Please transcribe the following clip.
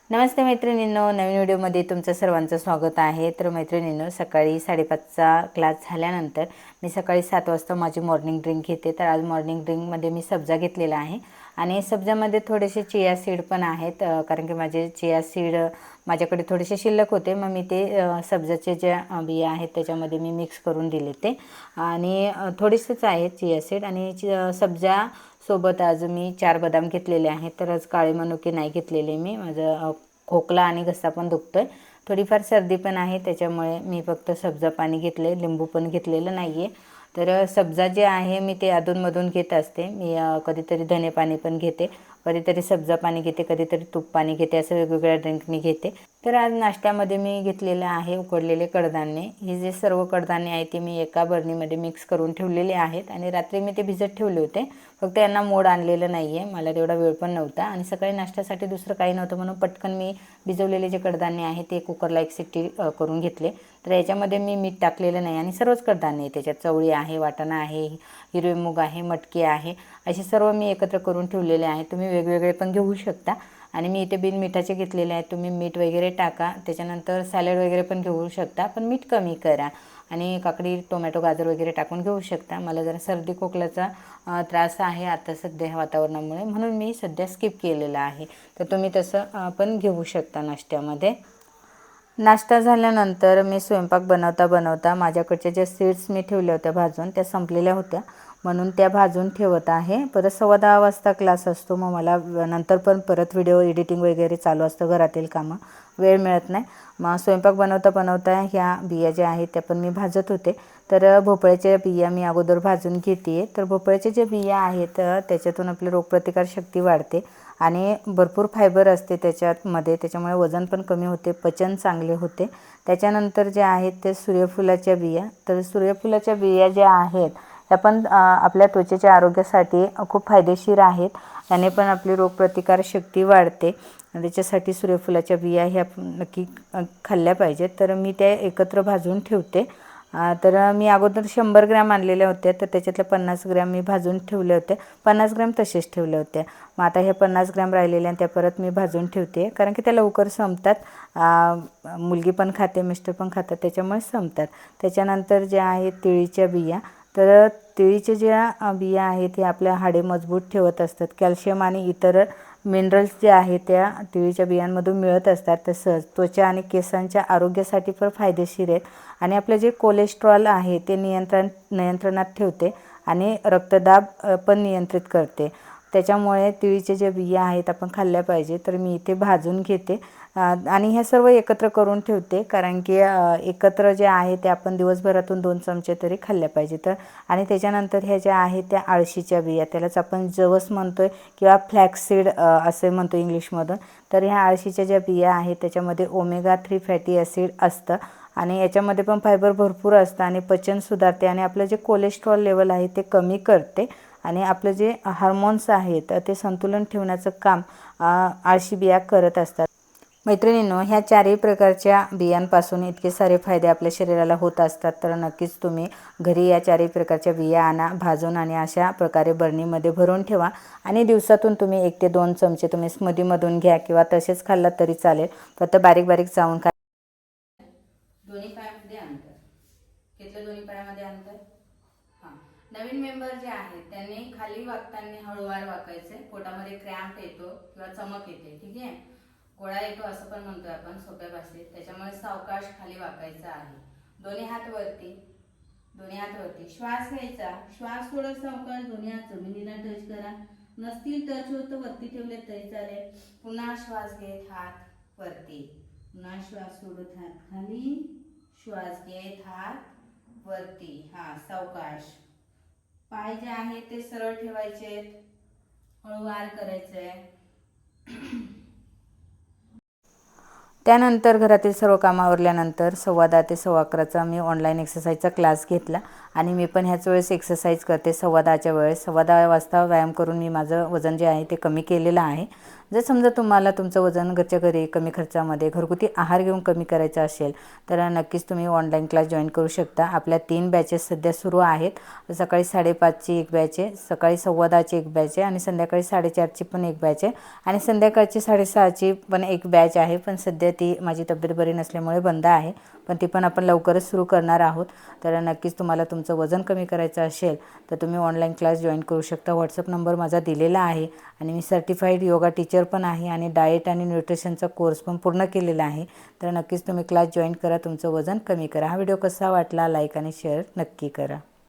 नमस्ते मैत्रिणींनो, नवीन व्हिडिओमध्ये तुमचं सर्वांचं स्वागत आहे। तर मैत्रिणींनो, सकाळी 5:30चा क्लास झाल्यानंतर मी सकाळी 7 वाजता माझी मॉर्निंग ड्रिंक घेते। तर आज मॉर्निंग ड्रिंकमध्ये मी सब्जा घेतलेला आहे आणि सब्जामध्ये थोडेसे चिया सीड पण आहेत, कारण की माझे चिया सीड माझ्याकडे थोडेसे शिल्लक होते। मग मी ते सब्जाचे ज्या बिया आहेत त्याच्यामध्ये मी मिक्स करून दिले ते, आणि थोडेसेच आहेत चिया सीड आणि सब्जा सोबत आज मी 4 बदाम घेतलेले आहेत। तर आज काळे मनुके नाही घेतलेले मी, माझं खोकला आणि घसा पण दुखतोय, थोडीफार सर्दी पण आहे, त्याच्यामुळे मी फक्त सब्जा पाणी घेतले, लिंबू पण घेतलेलं नाही आहे। तर सब्जा जे आहे मी ते अधूनमधून घेत असते। मी कधीतरी धने पाणी पण घेते, कधीतरी सब्जा पाणी घेते, कधीतरी तूप पाणी घेते, असं वेगवेगळ्या ड्रिंक मी घेते। तर आज नाश्त्यामध्ये मी घेतलेलं आहे उकडलेले कडधान्य। हे जे सर्व कडधान्य आहे ते मी एका बरणीमध्ये मिक्स करून ठेवलेले आहेत आणि रात्री मी ते भिजत ठेवले होते, फक्त यांना मोड आणलेलं नाही आहे, मला तेवढा वेळ पण नव्हता आणि सकाळी नाश्त्यासाठी दुसरं काही नव्हतं म्हणून पटकन मी भिजवलेले जे कडधान्य आहे ते कुकरला एक शिट्टी करून घेतले। तर याच्यामध्ये मी मीठ टाकलेलं नाही आणि सर्वच कडधान्य आहे, त्याच्यात चवळी आहे, वाटाणा आहे, हिरवे मूग आहे, मटकी आहे, असे सर्व मी एकत्र करून ठेवलेले आहे। तुम्ही वेगवेगळे पण घेऊ शकता आणि मी इथे बिन मिठाचे घेतलेले आहेत। तुम्ही मीठ वगैरे टाका, त्याच्यानंतर सॅलड वगैरे पण घेऊ शकता, पण मीठ कमी करा आणि काकडी, टोमॅटो, गाजर वगैरे टाकून घेऊ शकता। मला जरा सर्दी खोकल्याचा त्रास आहे आता सध्या वातावरणामुळे, म्हणून मी सध्या स्किप केलेला आहे। तर तुम्ही तसं पण घेऊ शकता नाश्त्यामध्ये। नाश्ता झाल्यानंतर मी स्वयंपाक बनवता माझ्याकडच्या ज्या सीड्स मी ठेवल्या होत्या भाजून, त्या संपलेल्या होत्या, म्हणून त्या भाजून ठेवत आहे। परत 10:15 वाजता क्लास असतो, मग मला नंतर पण परत व्हिडिओ एडिटिंग वगैरे चालू असतं, घरातील कामं, वेळ मिळत नाही। मग स्वयंपाक बनवता ह्या बिया ज्या आहेत त्या पण मी भाजत होते। तर भोपळ्याच्या बिया मी अगोदर भाजून घेते। तर भोपळ्याच्या ज्या बिया आहेत त्याच्यातून आपली रोगप्रतिकारशक्ती वाढते आणि भरपूर फायबर असते त्याच्यामध्ये, त्याच्यामुळे वजन पण कमी होते, पचन चांगले होते। त्याच्यानंतर जे आहेत ते सूर्यफुलाच्या बिया, तर सूर्यफुलाच्या बिया ज्या आहेत त्या पण आपल्या त्वचेच्या आरोग्यासाठी खूप फायदेशीर आहेत, याने पण आपली रोगप्रतिकारशक्ती वाढते। त्याच्यासाठी सूर्यफुलाच्या बिया ह्या नक्की खाल्ल्या पाहिजेत। तर मी त्या एकत्र भाजून ठेवते। तर मी अगोदर 100 ग्रॅम आणलेल्या होत्या, तर त्याच्यातल्या 50 ग्रॅम मी भाजून ठेवल्या होत्या, 50 ग्रॅम तसेच ठेवल्या होत्या। मग आता ह्या 50 ग्रॅम राहिलेल्या त्या परत मी भाजून ठेवते, कारण की त्या लवकर संपतात। मुलगी पण खाते, मिस्टर पण खातात, त्याच्यामुळे संपतात। त्याच्यानंतर ज्या आहेत तिळीच्या बिया, तर तिळीच्या ज्या बिया आहेत हे आपल्या हाडे मजबूत ठेवत असतात, कॅल्शियम आणि इतर मिनरल्स जे आहेत त्या तिळीच्या बियांमधून मिळत असतात। तसंच त्वचा आणि केसांच्या आरोग्यासाठी पण फायदेशीर आहेत आणि आपलं जे कोलेस्ट्रॉल आहे ते नियंत्रणात ठेवते आणि रक्तदाब पण नियंत्रित करते। त्याच्यामुळे तिळीच्या ज्या बिया आहेत आपण खाल्ल्या पाहिजे। तर मी इथे भाजून घेते आणि हे सर्व एकत्र करून ठेवते, कारण की एकत्र जे आहे ते आपण दिवसभरातून 2 चमचे तरी खाल्ल्या पाहिजे। तर आणि त्याच्यानंतर ह्या ज्या आहेत त्या आळशीच्या बिया, त्यालाच आपण जवस म्हणतोय किंवा फ्लॅक्सीड असे म्हणतो इंग्लिशमधून। तर ह्या आळशीच्या ज्या बिया आहेत त्याच्यामध्ये ओमेगा 3 फॅटी ॲसिड असतं आणि याच्यामध्ये पण फायबर भरपूर असतं आणि पचन सुधारते आणि आपलं जे कोलेस्ट्रॉल लेवल आहे ते कमी करते आणि आपलं जे हार्मोन्स आहेत ते संतुलन ठेवण्याचं काम आळशी बिया करत असतात। मैत्रिणींनो, ह्या 4ही प्रकारच्या बियांपासून इतके सारे फायदे आपल्या शरीराला होत असतात, तर नक्कीच तुम्ही घरी या 4ही प्रकारच्या बिया आणा, भाजून आणि अशा प्रकारे बरणीमध्ये भरून ठेवा आणि दिवसातून तुम्ही 1 ते 2 चमचे तुम्ही स्मूदीमधून घ्या किंवा तसेच खाल्लात तरी चालेल, फक्त बारीक बारीक चावून खा। दोन्ही पायामध्ये अंतर घेतलं, दोन्ही पायामध्ये अंतर। हां, नवीन मेंबर जे आहेत त्यांनी खाली वाकताना हळूवार वाकायचे, पोटामध्ये क्रॅम्प येतो किंवा चमक येते, ठीक आहे, गोळा येतो असं पण म्हणतोय आपण सोप्या भाषेत, त्याच्यामुळे सावकाश खाली वाकायचं आहे। दोन्ही हात वरती, दोन्ही हात वरती, श्वास घ्यायचा, श्वास थोडा सावकाश, दोन्ही हात जमिनीला टच करा, नसतील टच होत वरती ठेवले तरी चालेल। पुन्हा श्वास घेत हात वरती, पुन्हा श्वास सोडत हात खाली, श्वास घेत हात वरती, सावकाश। पाय जे आहेत ते सरळ ठेवायचे, हळूवार करायचे। त्यानंतर घरातील सर्व कामं आवरल्यानंतर 10:15 ते 11:15चा मी ऑनलाईन एक्सरसाइजचा क्लास घेतला आणि मी पण ह्याच वेळेस एक्सरसाइज करते 10:15च्या वेळेस। 10:15 वाजता व्यायाम करून मी माझं वजन जे आहे ते कमी केलेलं आहे। जर समजा तुम्हाला तुमचं वजन घरच्या घरी कमी खर्चामध्ये घरगुती आहार घेऊन कमी करायचा असेल तर नक्कीच तुम्ही ऑनलाईन क्लास जॉईन करू शकता। आपल्या 3 बॅचेस सध्या सुरू आहेत। सकाळी 5:30ची एक बॅच आहे, सकाळी 10:15ची एक बॅच आहे आणि संध्याकाळी 4:30ची पण एक बॅच आहे आणि संध्याकाळची 6:30ची पण एक बॅच आहे। पण सध्या ती माझी तब्येत बरी नसल्यामुळे बंद आहे, पण ती पण आपण लवकरच सुरू करणार आहोत। तर नक्कीच तुम्हाला तुमचं वजन कमी करायचं असेल तर तुम्ही ऑनलाईन क्लास जॉईन करू शकता। व्हॉट्सअप नंबर माझा दिलेला आहे आणि मी सर्टिफाईड योगा टीचर पण आहे आणि डाएट आणि न्यूट्रिशनचा कोर्स पण पूर्ण केलेला आहे। तर नक्कीच तुम्ही क्लास जॉईन करा, तुमचं वजन कमी करा। हा व्हिडिओ कसा वाटला लाईक आणि शेअर नक्की करा।